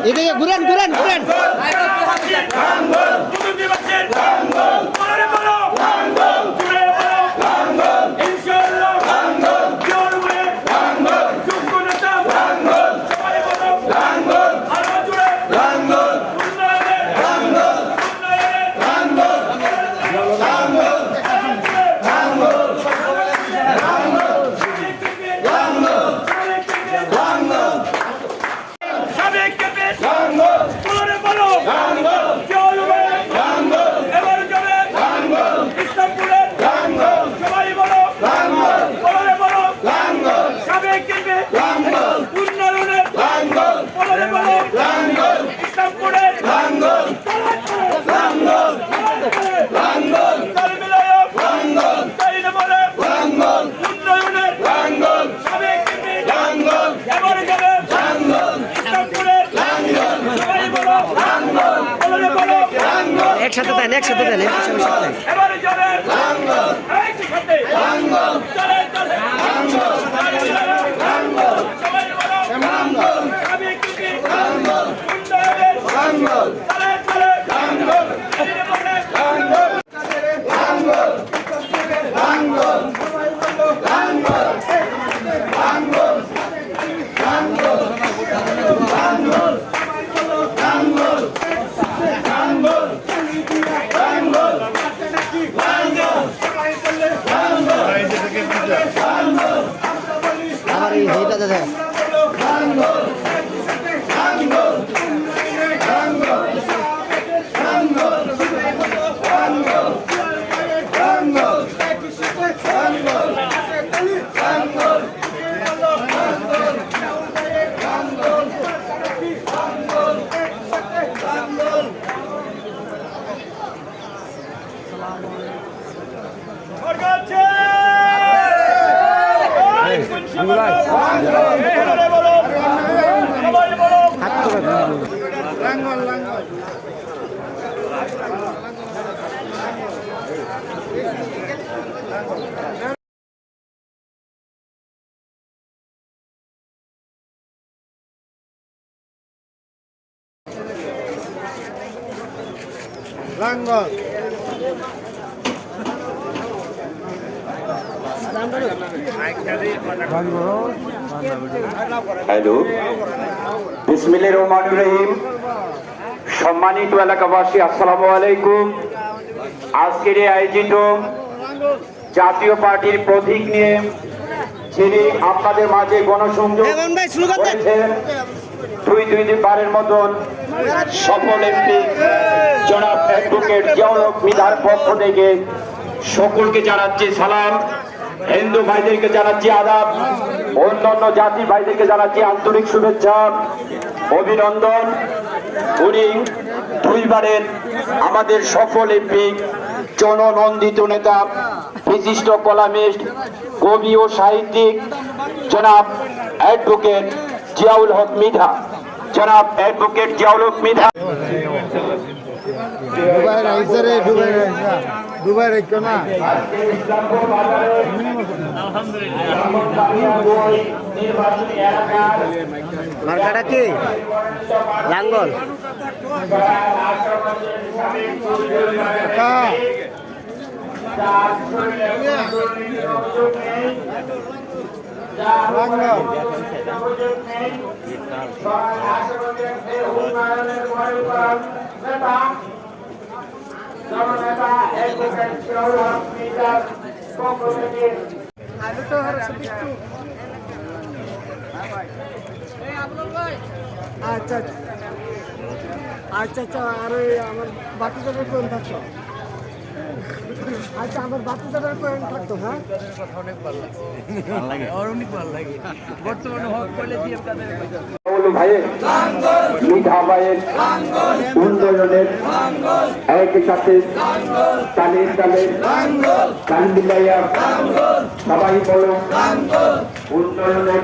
এদিকে ঘুরেন ঘুরেন ঘুরেন একসাথে দেন একসাথে দেন আমার এই হেটা দাদা লাঙ্গল হ্যালো, বিসমিল্লাহির রহমানির রহিম। সম্মানিত এলাকাবাসী, আসসালামু আলাইকুম। আজকের এই আয়োজিত জাতীয় পার্টির প্রতীক নিয়ে যিনি আপনাদের মাঝে গণসংযোগ করেছেন, দুইবারের মতন সফল এমপি জনাব অ্যাডভোকেট জিয়াউল হক মৃধার পক্ষ থেকে সকলকে জানাচ্ছি সালাম। হিন্দু ভাইদেরকে জানাচ্ছি আদাব, অন্যান্য জাতি ভাইদেরকে জানাচ্ছি আন্তরিক শুভেচ্ছা, অভিনন্দন। উনি দুইবারের আমাদের সফল এমপি, জননন্দিত নেতা, বিশিষ্ট কলামিস্ট, কবি ও সাহিত্যিক জনাব অ্যাডভোকেট জিয়াউল হক মৃধা। জনাব অ্যাডভোকেট জিয়াউল হক মৃধা দুবাই রেখো না মার্কাটা কি লাঙ্গল আচ্ছা আচ্ছা আচ্ছা আর ওই আমার বাকি যাদের কোন থাকতো আচ্ছা আমার বাকি যাদের কোন থাকতো হ্যাঁ অনেক ভালো লাগে অনেক ভালো লাগে বর্তমানে হক বলে দিয়ে আপনাদের ভাইয়ের মৃধা ভাইয়ের উন্নয়নের একই সাথে তালে তালে গান মিলাইয়া সবাই বলো উন্নয়নের